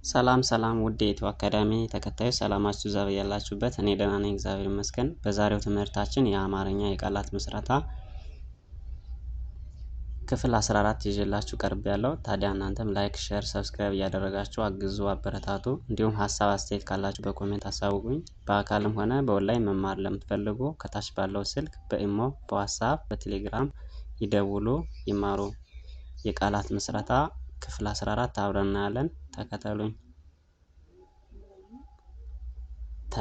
ሰላም ውድ የኢትዮ አካዳሚ ተከታዮች ሰላማችሁ ዛሬ ያላችሁበት እኔ ደህና ነኝ እግዚአብሔር ይመስገን። በዛሬው ትምህርታችን የአማርኛ የቃላት ምስረታ ክፍል 14 ይዤላችሁ ቀርቤያለሁ። ታዲያ እናንተም ላይክ፣ ሼር፣ ሰብስክራይብ እያደረጋችሁ አግዙ፣ አበረታቱ። እንዲሁም ሀሳብ አስተያየት ካላችሁ በኮሜንት አሳውቁኝ። በአካልም ሆነ በኦንላይን መማር ለምትፈልጉ ከታች ባለው ስልክ በኢሞ፣ በዋትስአፕ፣ በቴሌግራም ይደውሉ፣ ይማሩ። የቃላት ምስረታ ክፍል 14 አብረን እናያለን። ተከተሉኝ። ተ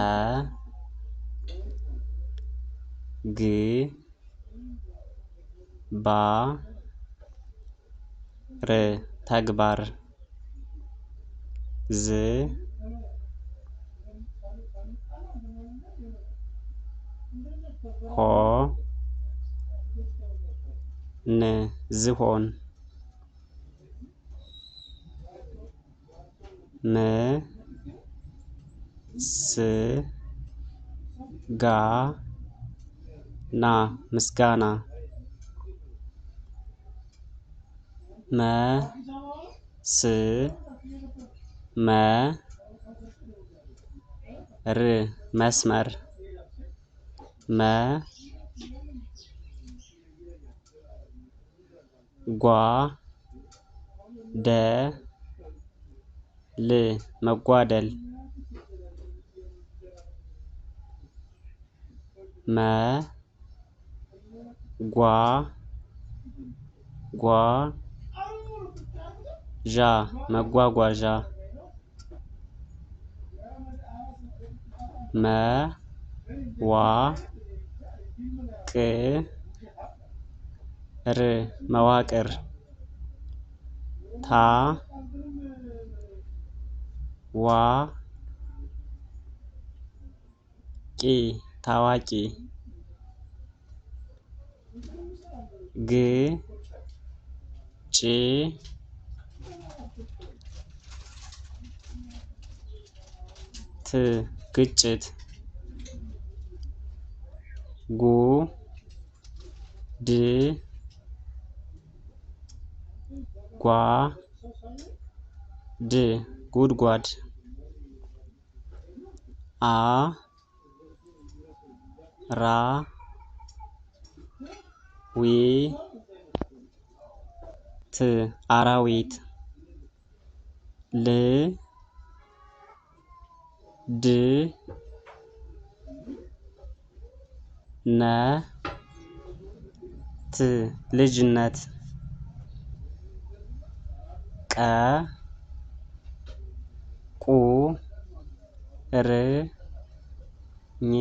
ግ ባ ር ተግባር ዝ ሆ ን ዝሆን ም ስ ጋ ና ምስጋና መ ስ መ ር መስመር መ ጓ ደ ል መጓደል መ ጓ ጓ ዣ መጓጓዣ መ ዋ ቅ ር መዋቅር ታ ዋ ቂ ታዋቂ ግ ጭ ት ግጭት ጉ ድ ጓ ድ ጉድጓድ አ ራ ዊ ት አራዊት ል ድ ነ ት ልጅነት ቀ ቁ ር ኝ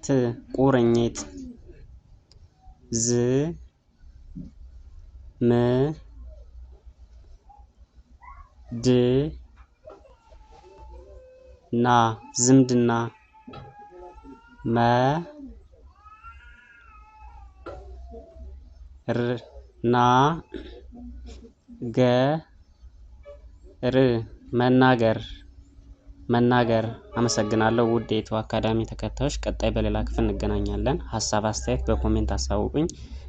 ት ቁርኝት ዝ ም ድ ና ዝምድና መ ር ና ገ ር መናገር አመሰግናለሁ ውድ የኢትዮ አካዳሚ ተከታዮች። ቀጣይ በሌላ ክፍል እንገናኛለን። ሀሳብ አስተያየት በኮሜንት አሳውቁኝ።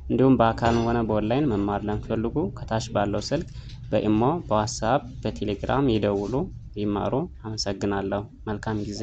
እንዲሁም በአካል ሆነ በኦንላይን መማር ለምትፈልጉ ከታች ባለው ስልክ በኢሞ፣ በዋትስአፕ፣ በቴሌግራም ይደውሉ፣ ይማሩ። አመሰግናለሁ። መልካም ጊዜ